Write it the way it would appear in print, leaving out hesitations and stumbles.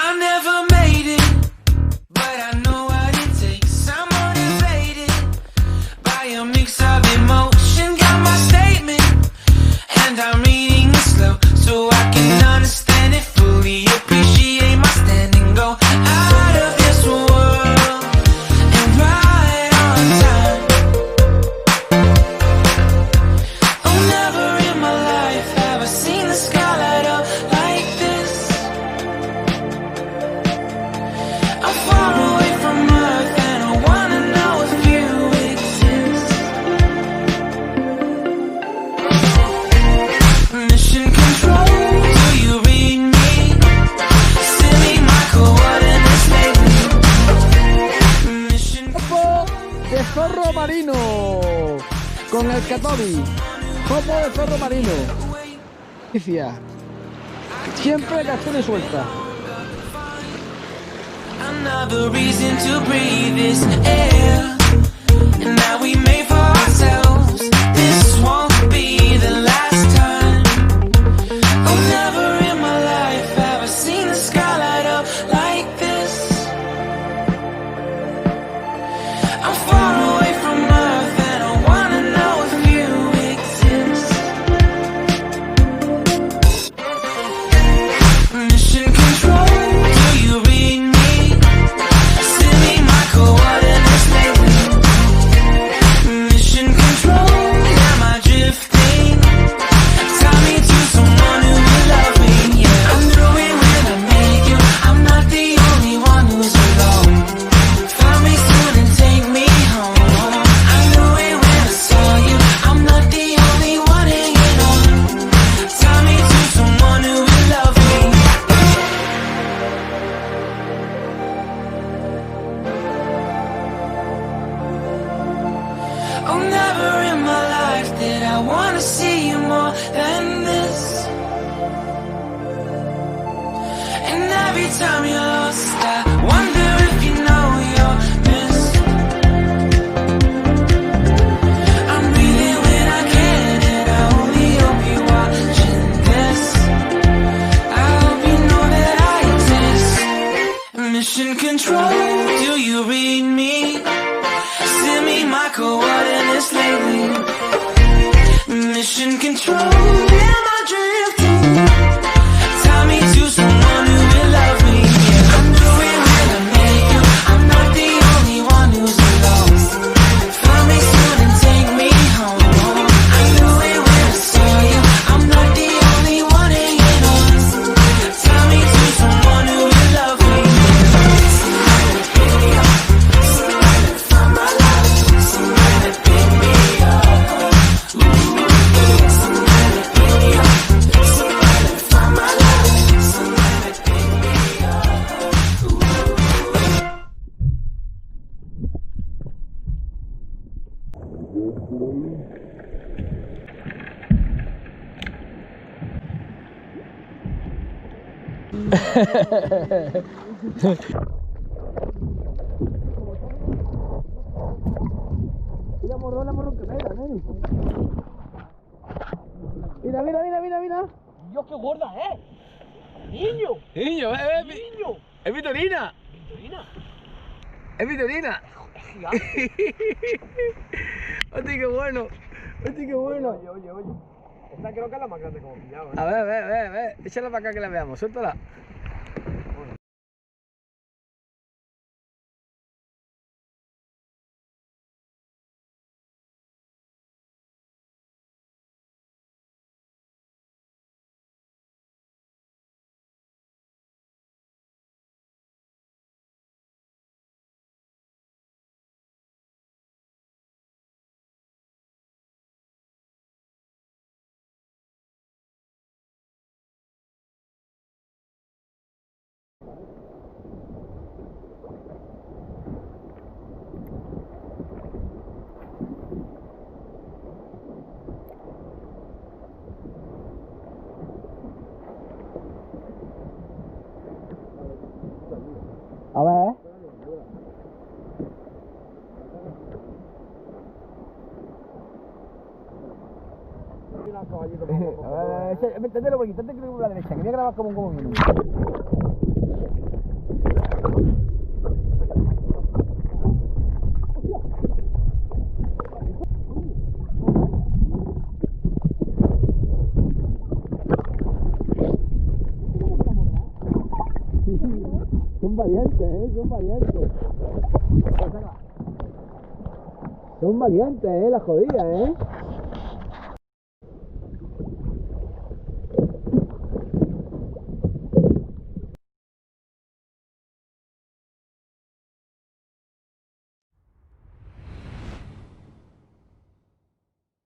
I never made it, but I know what it takes. I'm motivated by a mix of emotion. Got my statement, and I'm reading it slow so I can understand it fully. Appreciate my stand and go out of this world and right on time. Oh, never in my life have I seen the sky light up like this. I'm far away from Earth and I wanna know if you exist. Mission control, do you read me? Send me my coordinates lately. Mission Copo de zorro marino con el Katobi. Copo de zorro marino. Decía, siempre cazón y suelta. another reason to breathe this air, and that we made for ourselves. This won't be the last time. Oh, never in my life have I seen the sky light up like this. I'm far away from Earth and I wanna know if you exist. Mission control, do you read me? Send me my coordinates lately. Mission control, am I drifting? Tie me to someone who will love me, yeah. I knew it when I met you, I'm not the only one who's alone. Find me soon and take me home. I knew it when I saw you, I'm not the only one hanging on. Tie me to someone who will love me. Oh, never in my life did I wanna see you more than this. And every time you're lost, I wonder if you know you're missed. I'm breathing when I can, and I only hope you're watching this. I hope you know that I exist. Mission control, do you read me? Send me my coordinates lately. Mission control, am I drifting? Tie me to someone who will love me, yeah. I knew it when I met you, I'm not the only one who's alone. Find me soon and take me home. I knew it when I saw you, I'm not the only one hanging on. Tie me to someone who will love me, yeah. Somebody pick me up, somebody find my love, somebody pick me up. Somebody pick me up, somebody find my love, somebody pick me Mira, morrón que pega, nene. Mira. Dios, qué gorda, Niño. Niño, Niño. es Vitorina. Victorina. Es Vitorina. Es gigante. Hostia, qué bueno. Oye. Esta creo que es la más grande que hemos pillado, A ver. Échala para acá que la veamos. Suéltala. A ver. Métetelo por aquí, intenta que la derecha, que voy a grabar como viene. Son valientes, son valientes. Son valientes, las jodidas,